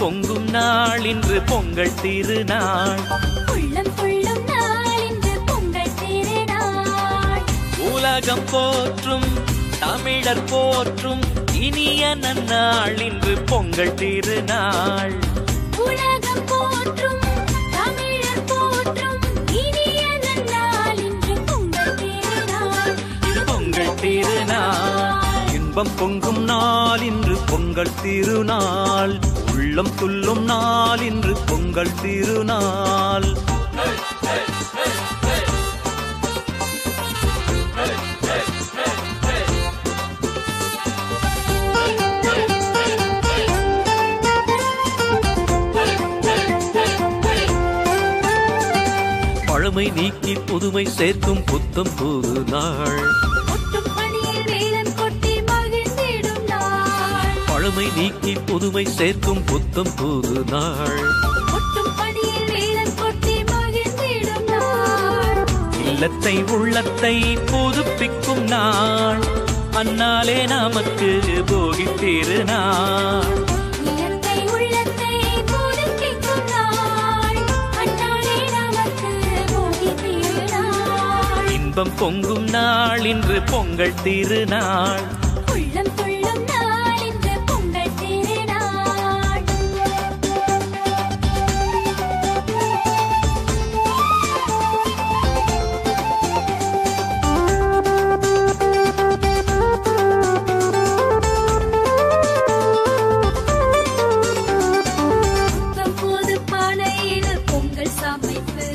பொங்கும் நாள் இன்று பொங்கல் திருநாள். உள்ளம் கொள்ளும் நாள் இன்று பொங்கல் திருநாள். உலகம் போற்றும் தமிழர் போற்றும் இனிய நன்னாள் இன்று பொங்கல் திருநாள். உலகம் போற்றும் தமிழர் போற்றும் இனிய நன்னாள் இன்று பொங்கல் திருநாள். இது பொங்கல் திருநாள். இன்பம் பொங்கும் நாள் இன்று பொங்கல் திருநாள். உள்ளம் துள்ளும் நாள் இன்று பொங்கல் திருநாள். பழமை நீக்கி புதுமை சேர்க்கும் புத்தம் புது நாள். பழமை நீக்கி புதுமை சேர்க்கும் புத்தம் புது நாள். இல்லத்தை உள்ளத்தை புதுப்பிக்கும் நாள். அந்நாளே நமக்கு போகி திருநாள். இன்பம் பொங்கும் நாள் இன்று பொங்கல் திருநாள். உள்ளம் கொள்ளும் நாள் இன்று பொங்கல் திருநாள். புது பானையில் பொங்கல் சமைத்து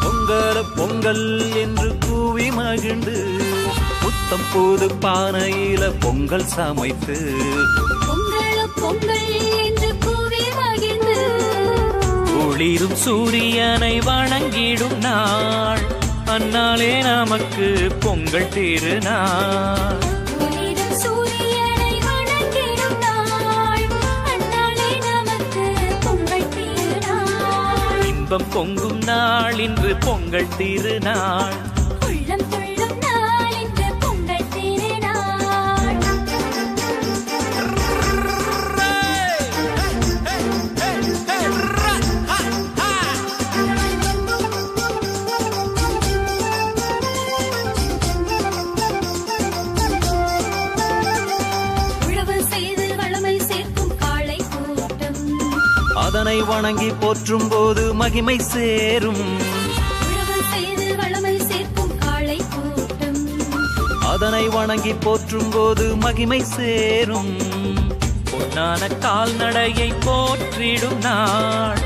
பொங்கல் பொங்கல் என்று கூவி மகிழ்ந்து புத்தம் புது பானையில பொங்கல் சமைத்து பொங்கல் பொங்கல் என்று கூவி மகிழ்ந்து ஒளிரும் சூரியனை வணங்கிடும் நாள். அந்நாளே நமக்கு பொங்கல் திருநாள். ஒளிரும் சூரியனை வணங்கிடும் நாள். அந்நாளே நமக்கு பொங்கல் திருநாள். இன்பம் பொங்கும் நாள் இன்று பொங்கல் திருநாள். உள்ளம் கொள்ளும் நாள் இன்று பொங்கல் திருநாள். உழவு செய்து வளமை சேர்க்கும் காளை கூட்டம். அதனை வணங்கி போற்றும் போது மகிமை சேரும். உழவு செய்து வளமை சேர்க்கும் காளை கூட்டம். அதனை வணங்கி போற்றும் போது மகிமை சேரும். பொன்னான கால்நடையை போற்றிடும் நாள்.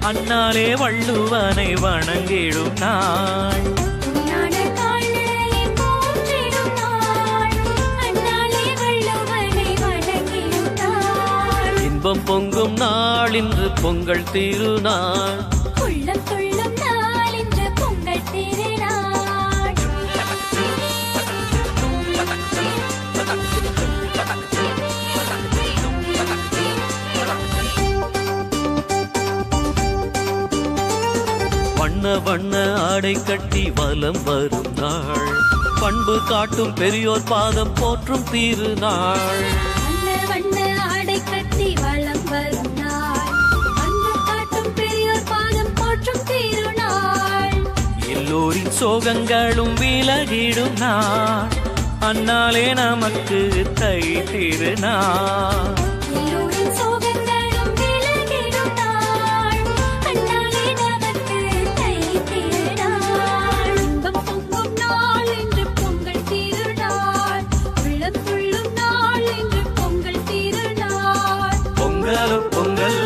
அந்நாளே வள்ளுவனை வணங்கிடும் நாள். பொன்னான கால்நடையை போற்றிடும் நாள். அந்நாளே வள்ளுவனை வணங்கிடும் நாள். இன்பம் பொங்கும் நாள் இன்று பொங்கல் திருநாள். உள்ளம் கொள்ளும் நாள் இன்று பொங்கல் திருநாள். வண்ண வண்ண ஆடை கட்டி வலம் வரும் நாள். பண்பு காட்டும் பெரியோர் பாதம் போற்றும் திருநாள். வண்ண வண்ண ஆடை கட்டி வலம் வரும் நாள். அன்பு காட்டும் பெரியோர் பாதம் போற்றும் திருநாள். எல்லோரின் சோகங்களும் விலகிடும் நாள். அந்நாளே நமக்கு தை திருநாள். எல்லோரின் சோகங்களும் விலகிடும் நாள். அந்நாளே நமக்கு தை திருநாள். இன்பம் பொங்கும் நாள் இன்று பொங்கல் திருநாள். உள்ளம் துள்ளும் நாள் இன்று பொங்கல் திருநாள். பொங்கல் பொங்கல்